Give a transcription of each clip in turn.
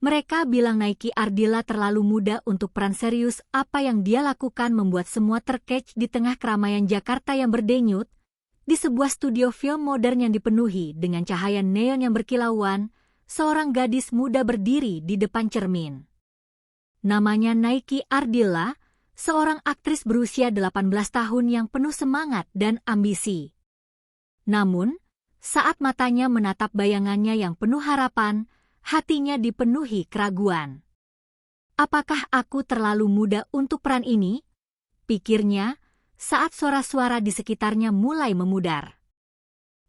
Mereka bilang Naiki Ardila terlalu muda untuk peran serius. Apa yang dia lakukan membuat semua terkejut di tengah keramaian Jakarta yang berdenyut. Di sebuah studio film modern yang dipenuhi dengan cahaya neon yang berkilauan, seorang gadis muda berdiri di depan cermin. Namanya Naiki Ardila, seorang aktris berusia 18 tahun yang penuh semangat dan ambisi. Namun, saat matanya menatap bayangannya yang penuh harapan, hatinya dipenuhi keraguan. Apakah aku terlalu muda untuk peran ini? Pikirnya, saat suara-suara di sekitarnya mulai memudar.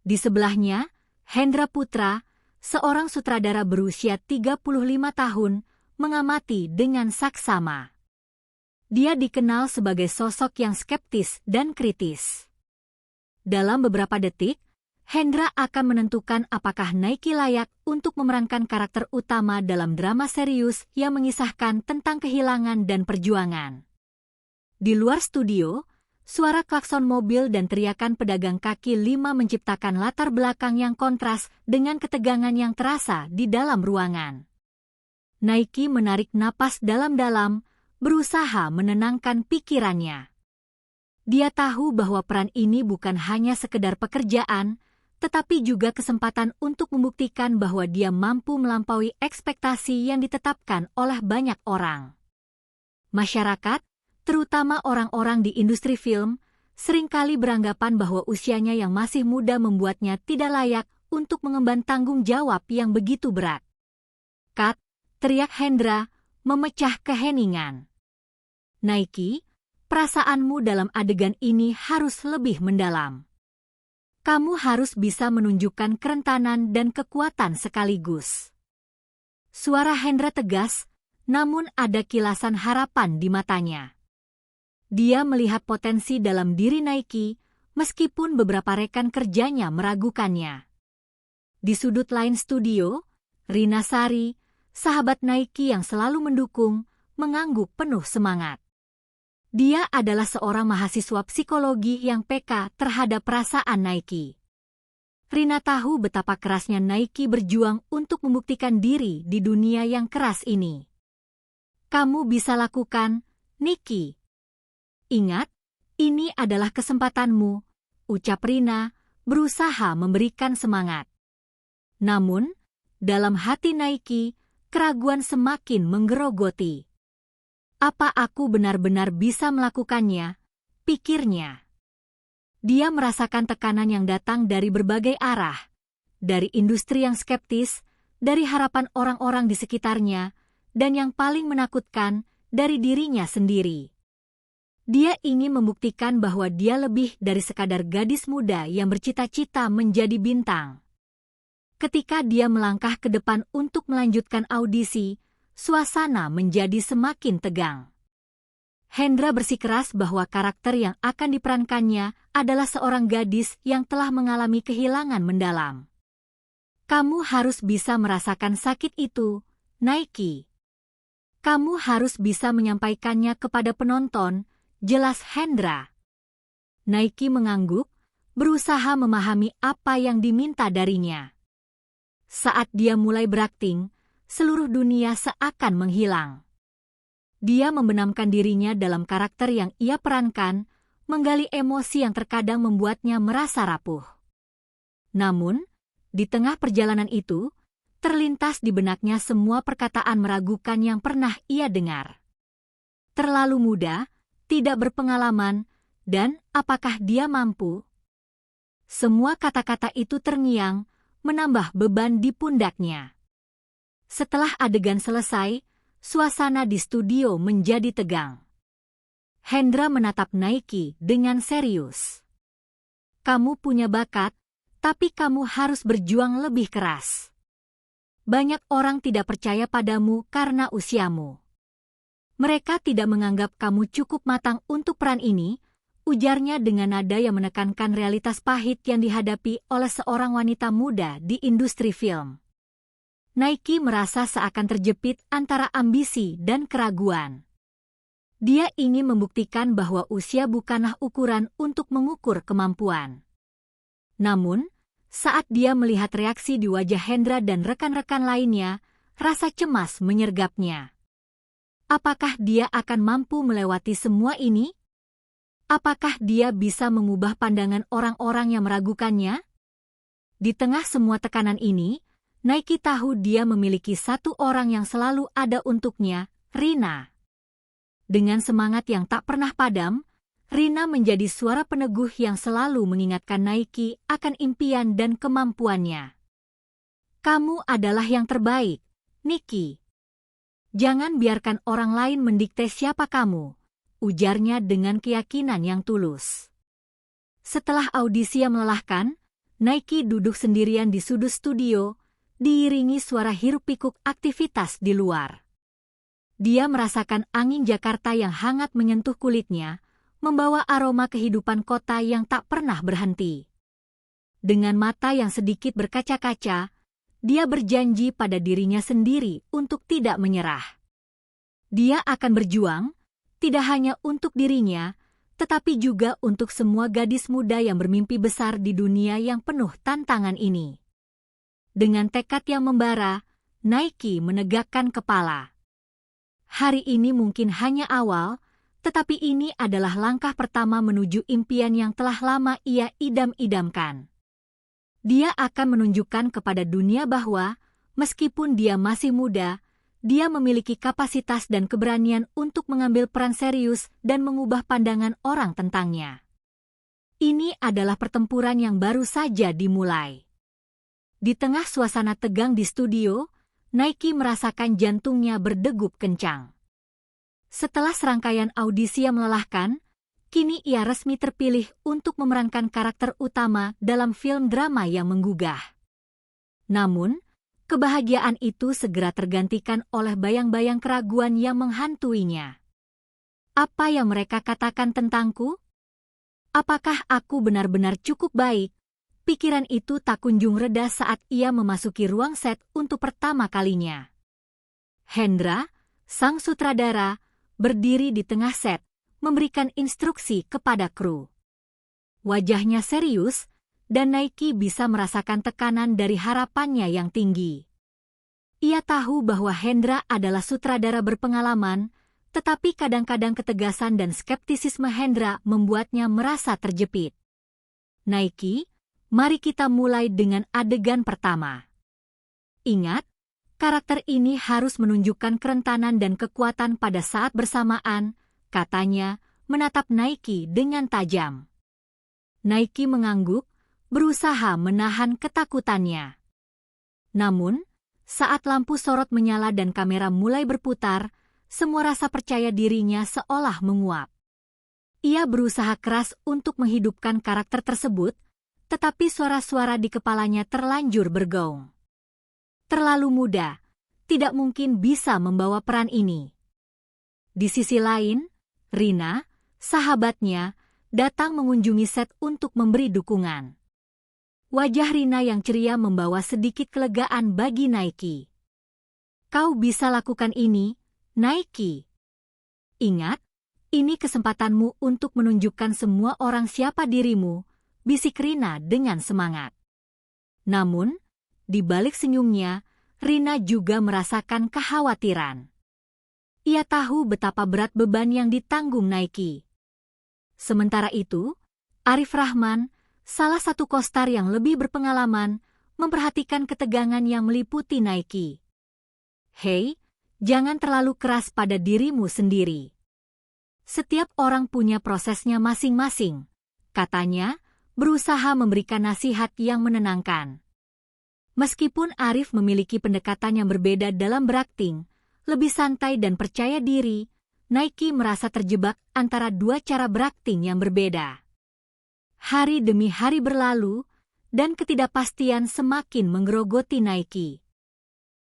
Di sebelahnya, Hendra Putra, seorang sutradara berusia 35 tahun, mengamati dengan saksama. Dia dikenal sebagai sosok yang skeptis dan kritis. Dalam beberapa detik, Hendra akan menentukan apakah Naiki layak untuk memerankan karakter utama dalam drama serius yang mengisahkan tentang kehilangan dan perjuangan. Di luar studio, suara klakson mobil dan teriakan pedagang kaki lima menciptakan latar belakang yang kontras dengan ketegangan yang terasa di dalam ruangan. Naiki menarik napas dalam-dalam, berusaha menenangkan pikirannya. Dia tahu bahwa peran ini bukan hanya sekedar pekerjaan, tetapi juga kesempatan untuk membuktikan bahwa dia mampu melampaui ekspektasi yang ditetapkan oleh banyak orang. Masyarakat, terutama orang-orang di industri film, seringkali beranggapan bahwa usianya yang masih muda membuatnya tidak layak untuk mengemban tanggung jawab yang begitu berat. "Kat!" teriak Hendra, memecah keheningan. "Naiki, perasaanmu dalam adegan ini harus lebih mendalam. Kamu harus bisa menunjukkan kerentanan dan kekuatan sekaligus." Suara Hendra tegas, namun ada kilasan harapan di matanya. Dia melihat potensi dalam diri Naiki, meskipun beberapa rekan kerjanya meragukannya. Di sudut lain studio, Rina Sari, sahabat Naiki yang selalu mendukung, mengangguk penuh semangat. Dia adalah seorang mahasiswa psikologi yang peka terhadap perasaan Naiki. Rina tahu betapa kerasnya Naiki berjuang untuk membuktikan diri di dunia yang keras ini. "Kamu bisa lakukan, Niki. Ingat, ini adalah kesempatanmu," ucap Rina, berusaha memberikan semangat. Namun, dalam hati Naiki, keraguan semakin menggerogoti. "Apa aku benar-benar bisa melakukannya?" pikirnya. Dia merasakan tekanan yang datang dari berbagai arah, dari industri yang skeptis, dari harapan orang-orang di sekitarnya, dan yang paling menakutkan, dari dirinya sendiri. Dia ingin membuktikan bahwa dia lebih dari sekadar gadis muda yang bercita-cita menjadi bintang. Ketika dia melangkah ke depan untuk melanjutkan audisi, suasana menjadi semakin tegang. Hendra bersikeras bahwa karakter yang akan diperankannya adalah seorang gadis yang telah mengalami kehilangan mendalam. "Kamu harus bisa merasakan sakit itu, Naiki. Kamu harus bisa menyampaikannya kepada penonton," jelas Hendra. Naiki mengangguk, berusaha memahami apa yang diminta darinya. Saat dia mulai berakting, seluruh dunia seakan menghilang. Dia membenamkan dirinya dalam karakter yang ia perankan, menggali emosi yang terkadang membuatnya merasa rapuh. Namun, di tengah perjalanan itu, terlintas di benaknya semua perkataan meragukan yang pernah ia dengar. Terlalu muda, tidak berpengalaman, dan apakah dia mampu? Semua kata-kata itu terngiang, menambah beban di pundaknya. Setelah adegan selesai, suasana di studio menjadi tegang. Hendra menatap Naiki dengan serius. "Kamu punya bakat, tapi kamu harus berjuang lebih keras. Banyak orang tidak percaya padamu karena usiamu. Mereka tidak menganggap kamu cukup matang untuk peran ini," ujarnya dengan nada yang menekankan realitas pahit yang dihadapi oleh seorang wanita muda di industri film. Naiki merasa seakan terjepit antara ambisi dan keraguan. Dia ingin membuktikan bahwa usia bukanlah ukuran untuk mengukur kemampuan. Namun, saat dia melihat reaksi di wajah Hendra dan rekan-rekan lainnya, rasa cemas menyergapnya. Apakah dia akan mampu melewati semua ini? Apakah dia bisa mengubah pandangan orang-orang yang meragukannya? Di tengah semua tekanan ini, Nike tahu dia memiliki satu orang yang selalu ada untuknya, Rina. Dengan semangat yang tak pernah padam, Rina menjadi suara peneguh yang selalu mengingatkan Nike akan impian dan kemampuannya. Kamu adalah yang terbaik, Nikki. Jangan biarkan orang lain mendikte siapa kamu, ujarnya dengan keyakinan yang tulus. Setelah audisi yang melelahkan, Nike duduk sendirian di sudut studio, diiringi suara hiruk-pikuk aktivitas di luar. Dia merasakan angin Jakarta yang hangat menyentuh kulitnya, membawa aroma kehidupan kota yang tak pernah berhenti. Dengan mata yang sedikit berkaca-kaca, dia berjanji pada dirinya sendiri untuk tidak menyerah. Dia akan berjuang, tidak hanya untuk dirinya, tetapi juga untuk semua gadis muda yang bermimpi besar di dunia yang penuh tantangan ini. Dengan tekad yang membara, Nike menegakkan kepala. Hari ini mungkin hanya awal, tetapi ini adalah langkah pertama menuju impian yang telah lama ia idam-idamkan. Dia akan menunjukkan kepada dunia bahwa, meskipun dia masih muda, dia memiliki kapasitas dan keberanian untuk mengambil peran serius dan mengubah pandangan orang tentangnya. Ini adalah pertempuran yang baru saja dimulai. Di tengah suasana tegang di studio, Nike merasakan jantungnya berdegup kencang. Setelah serangkaian audisi yang melelahkan, kini ia resmi terpilih untuk memerankan karakter utama dalam film drama yang menggugah. Namun, kebahagiaan itu segera tergantikan oleh bayang-bayang keraguan yang menghantuinya. Apa yang mereka katakan tentangku? Apakah aku benar-benar cukup baik? Pikiran itu tak kunjung reda saat ia memasuki ruang set untuk pertama kalinya. Hendra, sang sutradara, berdiri di tengah set, memberikan instruksi kepada kru. Wajahnya serius, dan Nike bisa merasakan tekanan dari harapannya yang tinggi. Ia tahu bahwa Hendra adalah sutradara berpengalaman, tetapi kadang-kadang ketegasan dan skeptisisme Hendra membuatnya merasa terjepit. Nike, mari kita mulai dengan adegan pertama. Ingat, karakter ini harus menunjukkan kerentanan dan kekuatan pada saat bersamaan, katanya, menatap Nike dengan tajam. Nike mengangguk, berusaha menahan ketakutannya. Namun, saat lampu sorot menyala dan kamera mulai berputar, semua rasa percaya dirinya seolah menguap. Ia berusaha keras untuk menghidupkan karakter tersebut, tetapi suara-suara di kepalanya terlanjur bergaung. Terlalu muda, tidak mungkin bisa membawa peran ini. Di sisi lain, Rina, sahabatnya, datang mengunjungi set untuk memberi dukungan. Wajah Rina yang ceria membawa sedikit kelegaan bagi Nike. Kau bisa lakukan ini, Nike. Ingat, ini kesempatanmu untuk menunjukkan semua orang siapa dirimu, bisik Rina dengan semangat. Namun, di balik senyumnya, Rina juga merasakan kekhawatiran. Ia tahu betapa berat beban yang ditanggung Nike. Sementara itu, Arif Rahman, salah satu kostar yang lebih berpengalaman, memperhatikan ketegangan yang meliputi Nike. Hei, jangan terlalu keras pada dirimu sendiri. Setiap orang punya prosesnya masing-masing, katanya, berusaha memberikan nasihat yang menenangkan. Meskipun Arif memiliki pendekatan yang berbeda dalam berakting, lebih santai dan percaya diri, Nike merasa terjebak antara dua cara berakting yang berbeda. Hari demi hari berlalu, dan ketidakpastian semakin menggerogoti Nike.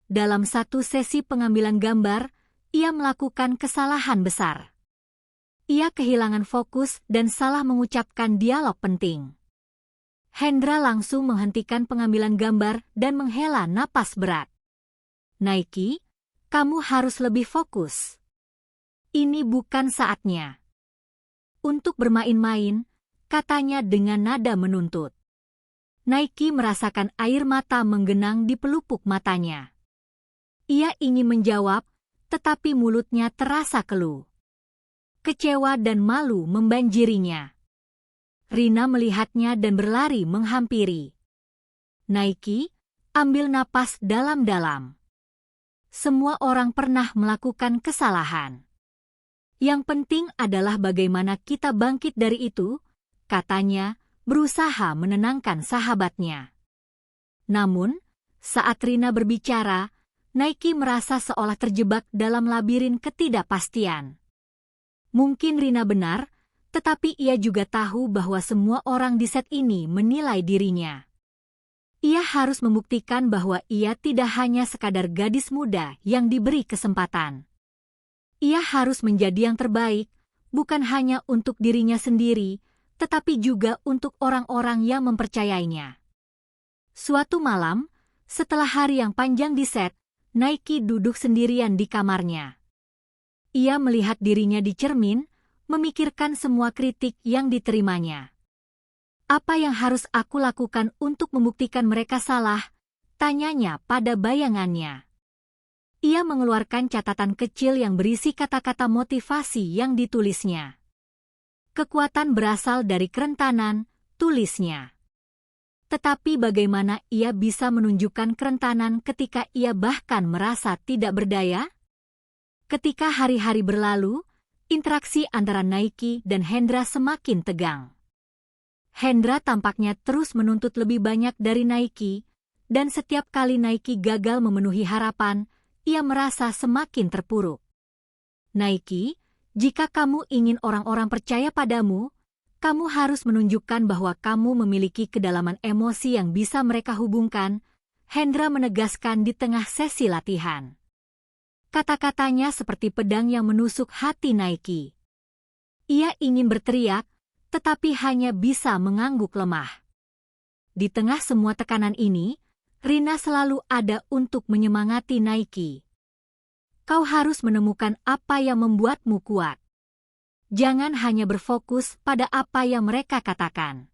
Dalam satu sesi pengambilan gambar, ia melakukan kesalahan besar. Ia kehilangan fokus dan salah mengucapkan dialog penting. Hendra langsung menghentikan pengambilan gambar dan menghela napas berat. Nike, kamu harus lebih fokus. Ini bukan saatnya untuk bermain-main, katanya dengan nada menuntut. Nike merasakan air mata menggenang di pelupuk matanya. Ia ingin menjawab, tetapi mulutnya terasa keluh. Kecewa dan malu membanjirinya. Rina melihatnya dan berlari menghampiri. Naiki, ambil napas dalam-dalam. Semua orang pernah melakukan kesalahan. Yang penting adalah bagaimana kita bangkit dari itu, katanya, berusaha menenangkan sahabatnya. Namun, saat Rina berbicara, Naiki merasa seolah terjebak dalam labirin ketidakpastian. Mungkin Rina benar, tetapi ia juga tahu bahwa semua orang di set ini menilai dirinya. Ia harus membuktikan bahwa ia tidak hanya sekadar gadis muda yang diberi kesempatan. Ia harus menjadi yang terbaik, bukan hanya untuk dirinya sendiri, tetapi juga untuk orang-orang yang mempercayainya. Suatu malam, setelah hari yang panjang di set, Naiki duduk sendirian di kamarnya. Ia melihat dirinya di cermin, memikirkan semua kritik yang diterimanya. Apa yang harus aku lakukan untuk membuktikan mereka salah? Tanyanya pada bayangannya. Ia mengeluarkan catatan kecil yang berisi kata-kata motivasi yang ditulisnya. Kekuatan berasal dari kerentanan, tulisnya. Tetapi bagaimana ia bisa menunjukkan kerentanan ketika ia bahkan merasa tidak berdaya? Ketika hari-hari berlalu, interaksi antara Naiki dan Hendra semakin tegang. Hendra tampaknya terus menuntut lebih banyak dari Naiki, dan setiap kali Naiki gagal memenuhi harapan, ia merasa semakin terpuruk. Naiki, jika kamu ingin orang-orang percaya padamu, kamu harus menunjukkan bahwa kamu memiliki kedalaman emosi yang bisa mereka hubungkan, Hendra menegaskan di tengah sesi latihan. Kata-katanya seperti pedang yang menusuk hati Naiki. Ia ingin berteriak, tetapi hanya bisa mengangguk lemah. Di tengah semua tekanan ini, Rina selalu ada untuk menyemangati Naiki. Kau harus menemukan apa yang membuatmu kuat. Jangan hanya berfokus pada apa yang mereka katakan.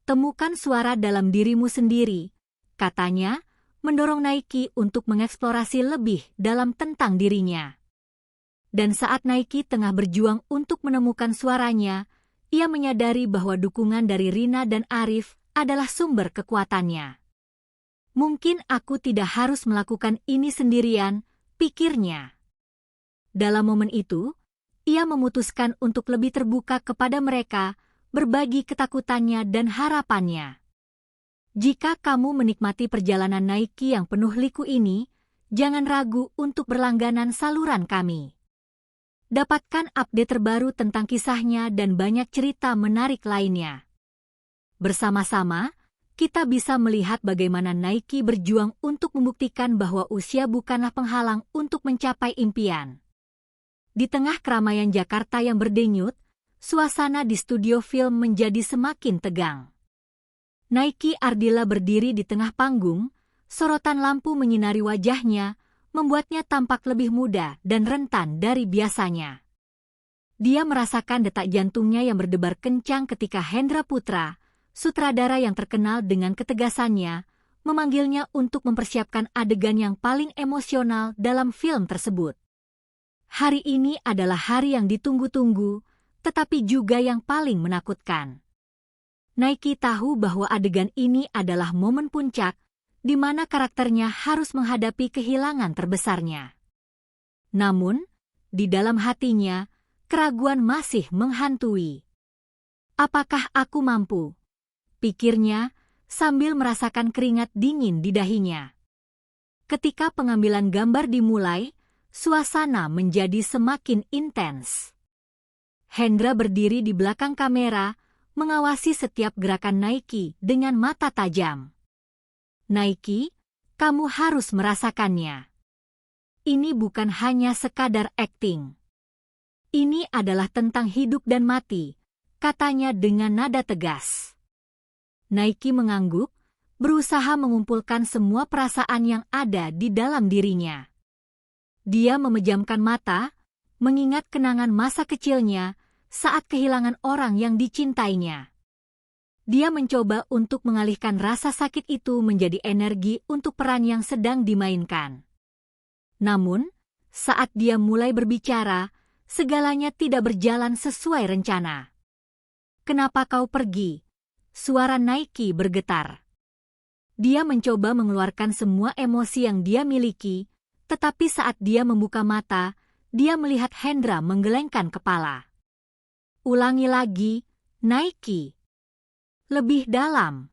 Temukan suara dalam dirimu sendiri, katanya, mendorong Naiki untuk mengeksplorasi lebih dalam tentang dirinya. Dan saat Naiki tengah berjuang untuk menemukan suaranya, ia menyadari bahwa dukungan dari Rina dan Arif adalah sumber kekuatannya. Mungkin aku tidak harus melakukan ini sendirian, pikirnya. Dalam momen itu, ia memutuskan untuk lebih terbuka kepada mereka, berbagi ketakutannya dan harapannya. Jika kamu menikmati perjalanan Naiki yang penuh liku ini, jangan ragu untuk berlangganan saluran kami. Dapatkan update terbaru tentang kisahnya dan banyak cerita menarik lainnya. Bersama-sama, kita bisa melihat bagaimana Naiki berjuang untuk membuktikan bahwa usia bukanlah penghalang untuk mencapai impian. Di tengah keramaian Jakarta yang berdenyut, suasana di studio film menjadi semakin tegang. Naiki Ardila berdiri di tengah panggung, sorotan lampu menyinari wajahnya, membuatnya tampak lebih muda dan rentan dari biasanya. Dia merasakan detak jantungnya yang berdebar kencang ketika Hendra Putra, sutradara yang terkenal dengan ketegasannya, memanggilnya untuk mempersiapkan adegan yang paling emosional dalam film tersebut. Hari ini adalah hari yang ditunggu-tunggu, tetapi juga yang paling menakutkan. Naiki tahu bahwa adegan ini adalah momen puncak, di mana karakternya harus menghadapi kehilangan terbesarnya. Namun, di dalam hatinya, keraguan masih menghantui. Apakah aku mampu? Pikirnya, sambil merasakan keringat dingin di dahinya. Ketika pengambilan gambar dimulai, suasana menjadi semakin intens. Hendra berdiri di belakang kamera, mengawasi setiap gerakan Naiki dengan mata tajam. Naiki, kamu harus merasakannya. Ini bukan hanya sekadar akting. Ini adalah tentang hidup dan mati, katanya dengan nada tegas. Naiki mengangguk, berusaha mengumpulkan semua perasaan yang ada di dalam dirinya. Dia memejamkan mata, mengingat kenangan masa kecilnya, saat kehilangan orang yang dicintainya. Dia mencoba untuk mengalihkan rasa sakit itu menjadi energi untuk peran yang sedang dimainkan. Namun, saat dia mulai berbicara, segalanya tidak berjalan sesuai rencana. "Kenapa kau pergi?" Suara Naiki bergetar. Dia mencoba mengeluarkan semua emosi yang dia miliki, tetapi saat dia membuka mata, dia melihat Hendra menggelengkan kepala. "Ulangi lagi, Naiki." Lebih dalam.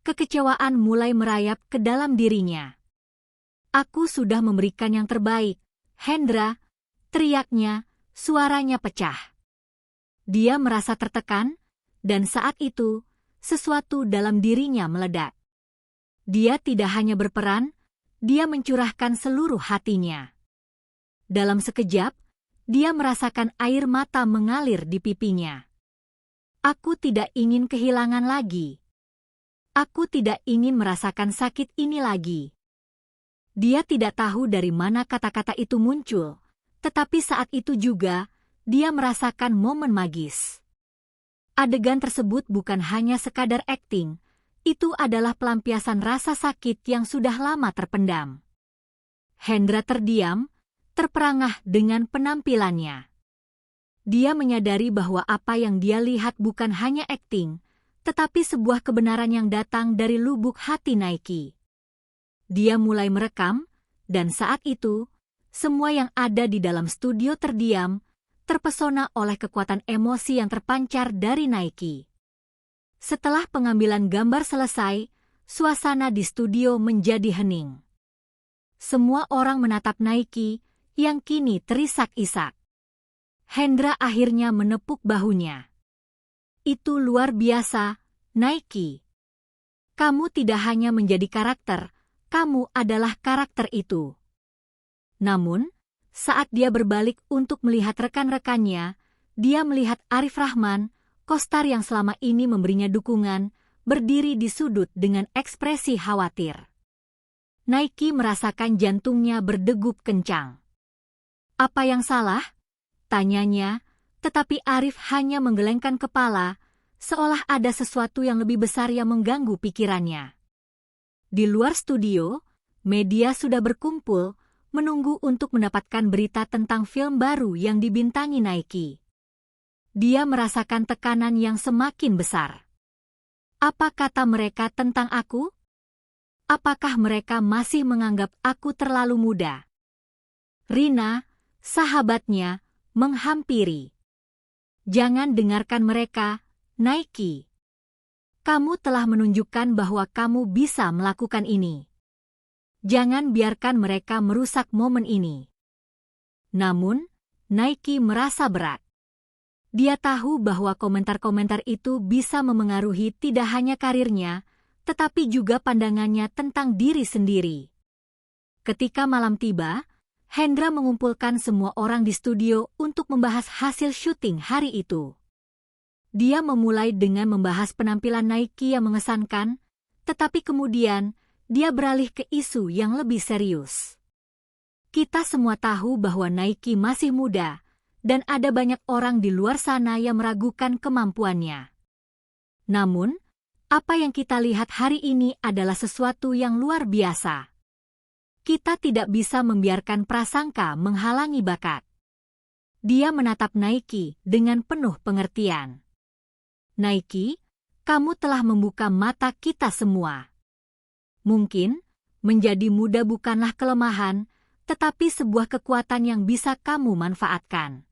Kekecewaan mulai merayap ke dalam dirinya. "Aku sudah memberikan yang terbaik, Hendra," teriaknya, suaranya pecah. Dia merasa tertekan, dan saat itu, sesuatu dalam dirinya meledak. Dia tidak hanya berperan, dia mencurahkan seluruh hatinya. Dalam sekejap, dia merasakan air mata mengalir di pipinya. "Aku tidak ingin kehilangan lagi. Aku tidak ingin merasakan sakit ini lagi." Dia tidak tahu dari mana kata-kata itu muncul, tetapi saat itu juga, dia merasakan momen magis. Adegan tersebut bukan hanya sekadar akting, itu adalah pelampiasan rasa sakit yang sudah lama terpendam. Hendra terdiam, terperangah dengan penampilannya. Dia menyadari bahwa apa yang dia lihat bukan hanya akting, tetapi sebuah kebenaran yang datang dari lubuk hati Naiki. Dia mulai merekam, dan saat itu, semua yang ada di dalam studio terdiam, terpesona oleh kekuatan emosi yang terpancar dari Naiki. Setelah pengambilan gambar selesai, suasana di studio menjadi hening. Semua orang menatap Naiki, yang kini terisak-isak. Hendra akhirnya menepuk bahunya. "Itu luar biasa, Naiki. Kamu tidak hanya menjadi karakter, kamu adalah karakter itu." Namun, saat dia berbalik untuk melihat rekan-rekannya, dia melihat Arif Rahman, kostar yang selama ini memberinya dukungan, berdiri di sudut dengan ekspresi khawatir. Naiki merasakan jantungnya berdegup kencang. "Apa yang salah?" tanyanya, tetapi Arif hanya menggelengkan kepala, seolah ada sesuatu yang lebih besar yang mengganggu pikirannya. Di luar studio, media sudah berkumpul, menunggu untuk mendapatkan berita tentang film baru yang dibintangi Naiki. Dia merasakan tekanan yang semakin besar. Apa kata mereka tentang aku? Apakah mereka masih menganggap aku terlalu muda? Rina, sahabatnya, menghampiri. "Jangan dengarkan mereka, Naiki. Kamu telah menunjukkan bahwa kamu bisa melakukan ini. Jangan biarkan mereka merusak momen ini." Namun, Naiki merasa berat. Dia tahu bahwa komentar-komentar itu bisa memengaruhi tidak hanya karirnya, tetapi juga pandangannya tentang diri sendiri. Ketika malam tiba, Hendra mengumpulkan semua orang di studio untuk membahas hasil syuting hari itu. Dia memulai dengan membahas penampilan Naiki yang mengesankan, tetapi kemudian dia beralih ke isu yang lebih serius. "Kita semua tahu bahwa Naiki masih muda, dan ada banyak orang di luar sana yang meragukan kemampuannya. Namun, apa yang kita lihat hari ini adalah sesuatu yang luar biasa. Kita tidak bisa membiarkan prasangka menghalangi bakat." Dia menatap Naiki dengan penuh pengertian. "Naiki, kamu telah membuka mata kita semua. Mungkin, menjadi muda bukanlah kelemahan, tetapi sebuah kekuatan yang bisa kamu manfaatkan.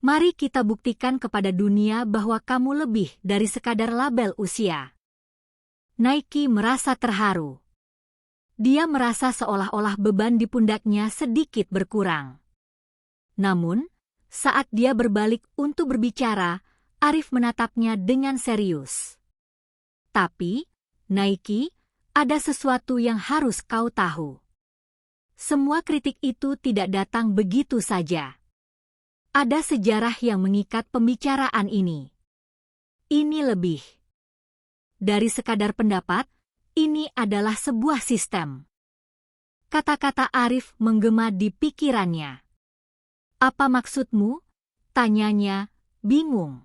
Mari kita buktikan kepada dunia bahwa kamu lebih dari sekadar label usia." Naiki merasa terharu. Dia merasa seolah-olah beban di pundaknya sedikit berkurang. Namun, saat dia berbalik untuk berbicara, Arif menatapnya dengan serius. "Tapi, Naiki, ada sesuatu yang harus kau tahu. Semua kritik itu tidak datang begitu saja. Ada sejarah yang mengikat pembicaraan ini. Ini lebih dari sekadar pendapat, ini adalah sebuah sistem." Kata-kata Arif menggema di pikirannya. "Apa maksudmu?" tanyanya, bingung.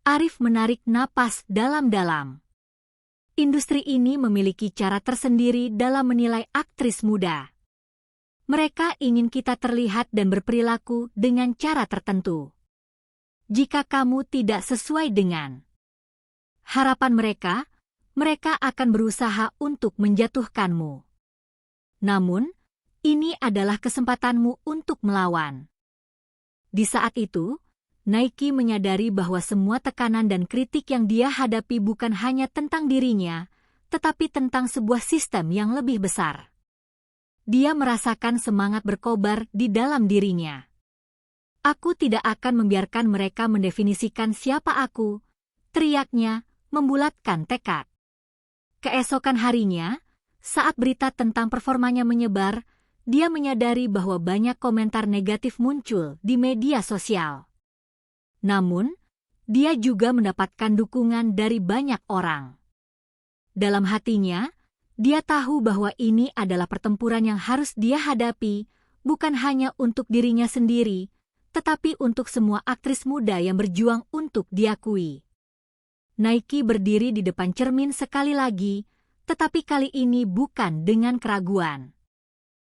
Arif menarik napas dalam-dalam. Industri ini memiliki cara tersendiri dalam menilai aktris muda. Mereka ingin kita terlihat dan berperilaku dengan cara tertentu. Jika kamu tidak sesuai dengan harapan mereka, mereka akan berusaha untuk menjatuhkanmu. Namun, ini adalah kesempatanmu untuk melawan. Di saat itu, Nike menyadari bahwa semua tekanan dan kritik yang dia hadapi bukan hanya tentang dirinya, tetapi tentang sebuah sistem yang lebih besar. Dia merasakan semangat berkobar di dalam dirinya. Aku tidak akan membiarkan mereka mendefinisikan siapa aku, teriaknya, membulatkan tekad. Keesokan harinya, saat berita tentang performanya menyebar, dia menyadari bahwa banyak komentar negatif muncul di media sosial. Namun, dia juga mendapatkan dukungan dari banyak orang. Dalam hatinya, dia tahu bahwa ini adalah pertempuran yang harus dia hadapi, bukan hanya untuk dirinya sendiri, tetapi untuk semua aktris muda yang berjuang untuk diakui. Nike berdiri di depan cermin sekali lagi, tetapi kali ini bukan dengan keraguan.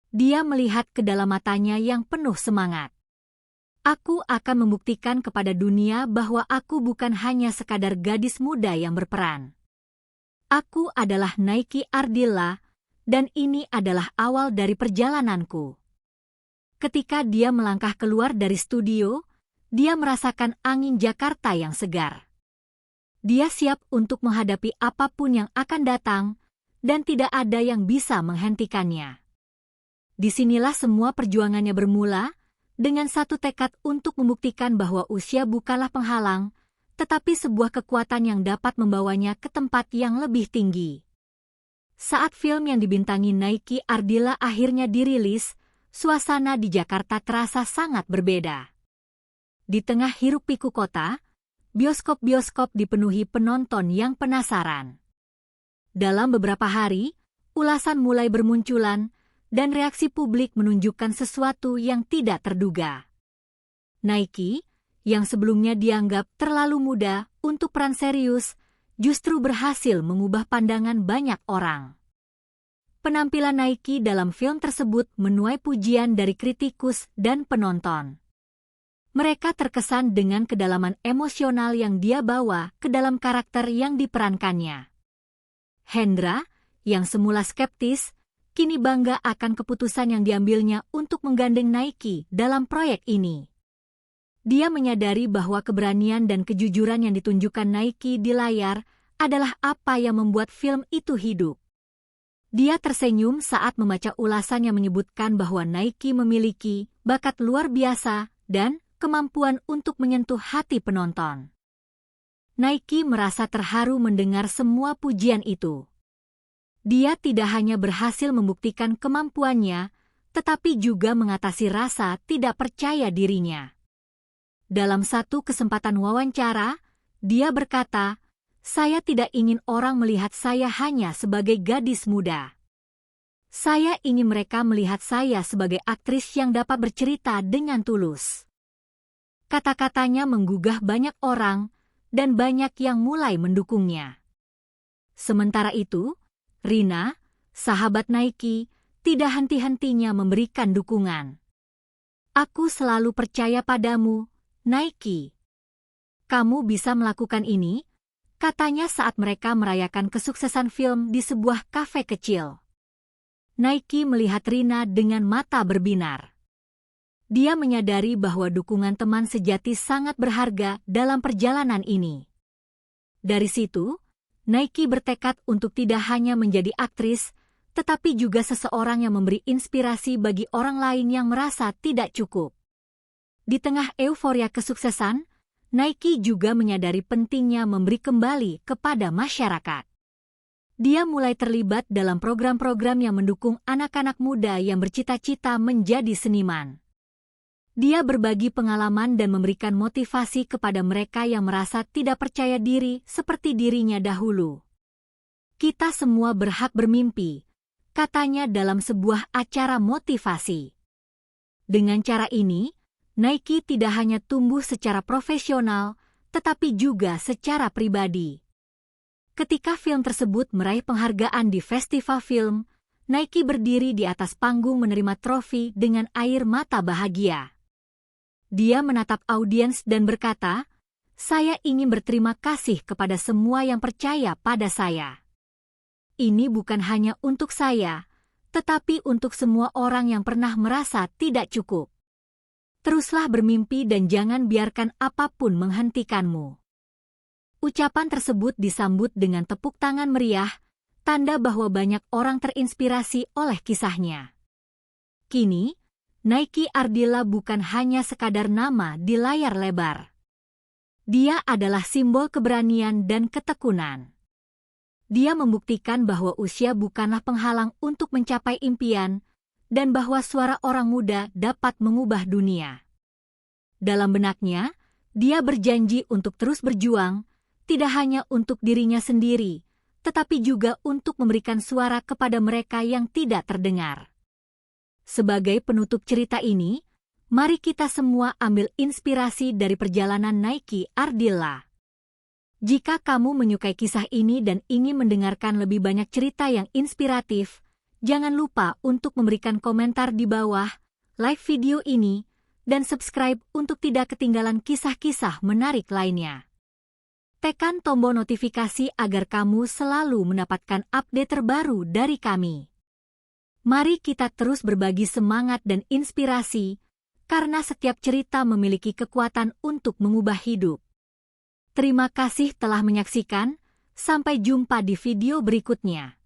Dia melihat ke dalam matanya yang penuh semangat. Aku akan membuktikan kepada dunia bahwa aku bukan hanya sekadar gadis muda yang berperan. Aku adalah Nike Ardilla, dan ini adalah awal dari perjalananku. Ketika dia melangkah keluar dari studio, dia merasakan angin Jakarta yang segar. Dia siap untuk menghadapi apapun yang akan datang, dan tidak ada yang bisa menghentikannya. Disinilah semua perjuangannya bermula, dengan satu tekad untuk membuktikan bahwa usia bukanlah penghalang, tetapi sebuah kekuatan yang dapat membawanya ke tempat yang lebih tinggi. Saat film yang dibintangi Nike Ardilla akhirnya dirilis, suasana di Jakarta terasa sangat berbeda. Di tengah hiruk-pikuk kota, bioskop-bioskop dipenuhi penonton yang penasaran. Dalam beberapa hari, ulasan mulai bermunculan, dan reaksi publik menunjukkan sesuatu yang tidak terduga. Nike, yang sebelumnya dianggap terlalu muda untuk peran serius, justru berhasil mengubah pandangan banyak orang. Penampilan Nike dalam film tersebut menuai pujian dari kritikus dan penonton. Mereka terkesan dengan kedalaman emosional yang dia bawa ke dalam karakter yang diperankannya. Hendra, yang semula skeptis, kini bangga akan keputusan yang diambilnya untuk menggandeng Nike dalam proyek ini. Dia menyadari bahwa keberanian dan kejujuran yang ditunjukkan Nike di layar adalah apa yang membuat film itu hidup. Dia tersenyum saat membaca ulasan yang menyebutkan bahwa Nike memiliki bakat luar biasa dan kemampuan untuk menyentuh hati penonton. Nike merasa terharu mendengar semua pujian itu. Dia tidak hanya berhasil membuktikan kemampuannya, tetapi juga mengatasi rasa tidak percaya dirinya. Dalam satu kesempatan wawancara, dia berkata, "Saya tidak ingin orang melihat saya hanya sebagai gadis muda. Saya ingin mereka melihat saya sebagai aktris yang dapat bercerita dengan tulus." Kata-katanya menggugah banyak orang, dan banyak yang mulai mendukungnya. Sementara itu, Rina, sahabat Nike, tidak henti-hentinya memberikan dukungan. "Aku selalu percaya padamu, Nike. Kamu bisa melakukan ini," katanya saat mereka merayakan kesuksesan film di sebuah kafe kecil. Nike melihat Rina dengan mata berbinar. Dia menyadari bahwa dukungan teman sejati sangat berharga dalam perjalanan ini. Dari situ, Nike bertekad untuk tidak hanya menjadi aktris, tetapi juga seseorang yang memberi inspirasi bagi orang lain yang merasa tidak cukup. Di tengah euforia kesuksesan, Nike juga menyadari pentingnya memberi kembali kepada masyarakat. Dia mulai terlibat dalam program-program yang mendukung anak-anak muda yang bercita-cita menjadi seniman. Dia berbagi pengalaman dan memberikan motivasi kepada mereka yang merasa tidak percaya diri seperti dirinya dahulu. "Kita semua berhak bermimpi," katanya dalam sebuah acara motivasi. Dengan cara ini, Nike tidak hanya tumbuh secara profesional, tetapi juga secara pribadi. Ketika film tersebut meraih penghargaan di festival film, Nike berdiri di atas panggung menerima trofi dengan air mata bahagia. Dia menatap audiens dan berkata, "Saya ingin berterima kasih kepada semua yang percaya pada saya. Ini bukan hanya untuk saya, tetapi untuk semua orang yang pernah merasa tidak cukup. Teruslah bermimpi dan jangan biarkan apapun menghentikanmu." Ucapan tersebut disambut dengan tepuk tangan meriah, tanda bahwa banyak orang terinspirasi oleh kisahnya. Kini, Nike Ardilla bukan hanya sekadar nama di layar lebar. Dia adalah simbol keberanian dan ketekunan. Dia membuktikan bahwa usia bukanlah penghalang untuk mencapai impian, dan bahwa suara orang muda dapat mengubah dunia. Dalam benaknya, dia berjanji untuk terus berjuang, tidak hanya untuk dirinya sendiri, tetapi juga untuk memberikan suara kepada mereka yang tidak terdengar. Sebagai penutup cerita ini, mari kita semua ambil inspirasi dari perjalanan Nike Ardilla. Jika kamu menyukai kisah ini dan ingin mendengarkan lebih banyak cerita yang inspiratif, jangan lupa untuk memberikan komentar di bawah, like video ini, dan subscribe untuk tidak ketinggalan kisah-kisah menarik lainnya. Tekan tombol notifikasi agar kamu selalu mendapatkan update terbaru dari kami. Mari kita terus berbagi semangat dan inspirasi, karena setiap cerita memiliki kekuatan untuk mengubah hidup. Terima kasih telah menyaksikan, sampai jumpa di video berikutnya.